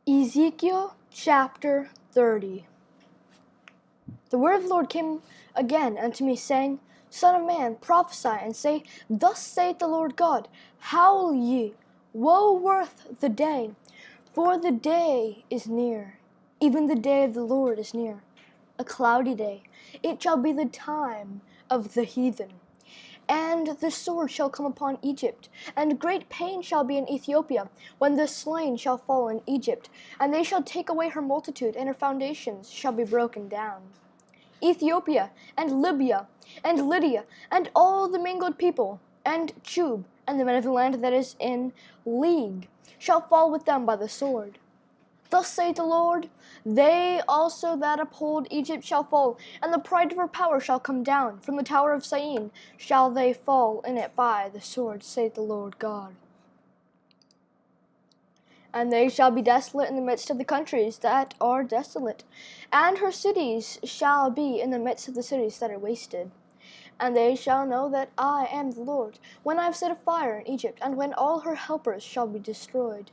Ezekiel chapter 30. The word of the Lord came again unto me, saying, Son of man, prophesy, and say, Thus saith the Lord God, Howl ye, woe worth the day, for the day is near, even the day of the Lord is near, a cloudy day. It shall be the time of the heathen. And the sword shall come upon Egypt, and great pain shall be in Ethiopia, when the slain shall fall in Egypt, and they shall take away her multitude, and her foundations shall be broken down. Ethiopia, and Libya, and Lydia, and all the mingled people, and Chub, and the men of the land that is in league, shall fall with them by the sword. Thus saith the Lord, they also that uphold Egypt shall fall, and the pride of her power shall come down. From the tower of Syene shall they fall in it by the sword, saith the Lord God. And they shall be desolate in the midst of the countries that are desolate, and her cities shall be in the midst of the cities that are wasted. And they shall know that I am the Lord, when I have set a fire in Egypt, and when all her helpers shall be destroyed.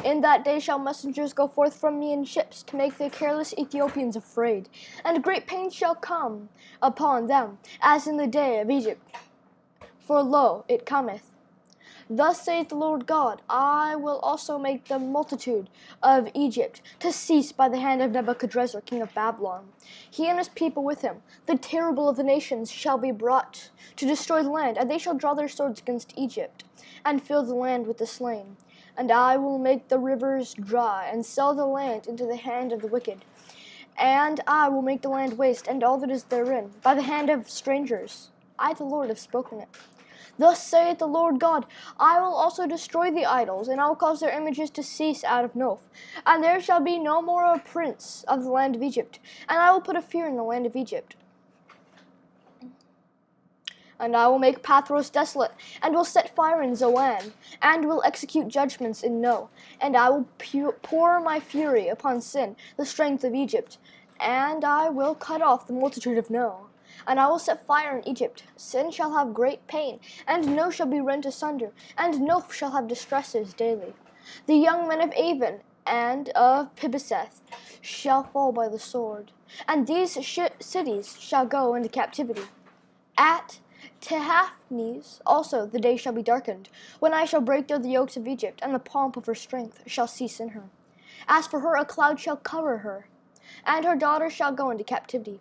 In that day shall messengers go forth from me in ships, to make the careless Ethiopians afraid, and great pain shall come upon them, as in the day of Egypt. For lo, it cometh. Thus saith the Lord God, I will also make the multitude of Egypt to cease by the hand of Nebuchadrezzar, king of Babylon. He and his people with him, the terrible of the nations, shall be brought to destroy the land, and they shall draw their swords against Egypt, and fill the land with the slain. And I will make the rivers dry, and sell the land into the hand of the wicked. And I will make the land waste, and all that is therein, by the hand of strangers. I, the Lord, have spoken it. Thus saith the Lord God, I will also destroy the idols, and I will cause their images to cease out of Noph. And there shall be no more a prince of the land of Egypt, and I will put a fear in the land of Egypt. And I will make Pathros desolate, and will set fire in Zoan, and will execute judgments in No. And I will pour my fury upon Sin, the strength of Egypt, and I will cut off the multitude of No. And I will set fire in Egypt. Sin shall have great pain, and No shall be rent asunder, and No shall have distresses daily. The young men of Avon and of Pibeseth shall fall by the sword, and these cities shall go into captivity. At Tehaphnes also the day shall be darkened, when I shall break through the yokes of Egypt, and the pomp of her strength shall cease in her. As for her, a cloud shall cover her, and her daughters shall go into captivity.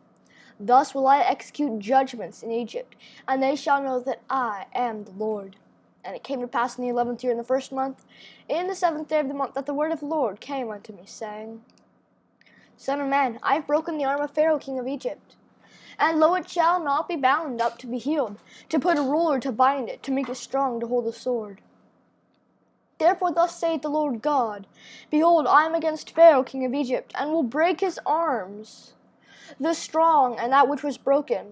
Thus will I execute judgments in Egypt, and they shall know that I am the Lord. And it came to pass in the 11th year, in the first month, in the 7th day of the month, that the word of the Lord came unto me, saying, Son of man, I have broken the arm of Pharaoh king of Egypt. And lo, it shall not be bound up to be healed, to put a ruler to bind it, to make it strong to hold the sword. Therefore thus saith the Lord God, Behold, I am against Pharaoh king of Egypt, and will break his arms, the strong and that which was broken.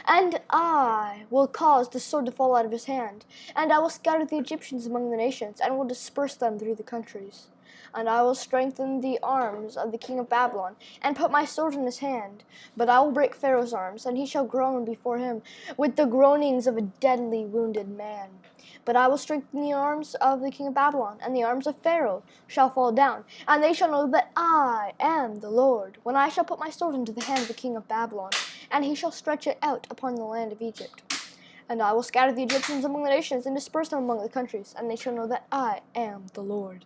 And I will cause the sword to fall out of his hand, and I will scatter the Egyptians among the nations, and will disperse them through the countries. And I will strengthen the arms of the king of Babylon, and put my sword in his hand. But I will break Pharaoh's arms, and he shall groan before him with the groanings of a deadly wounded man. But I will strengthen the arms of the king of Babylon, and the arms of Pharaoh shall fall down, and they shall know that I am the Lord, when I shall put my sword into the hand of the king of Babylon, and he shall stretch it out upon the land of Egypt. And I will scatter the Egyptians among the nations, and disperse them among the countries, and they shall know that I am the Lord.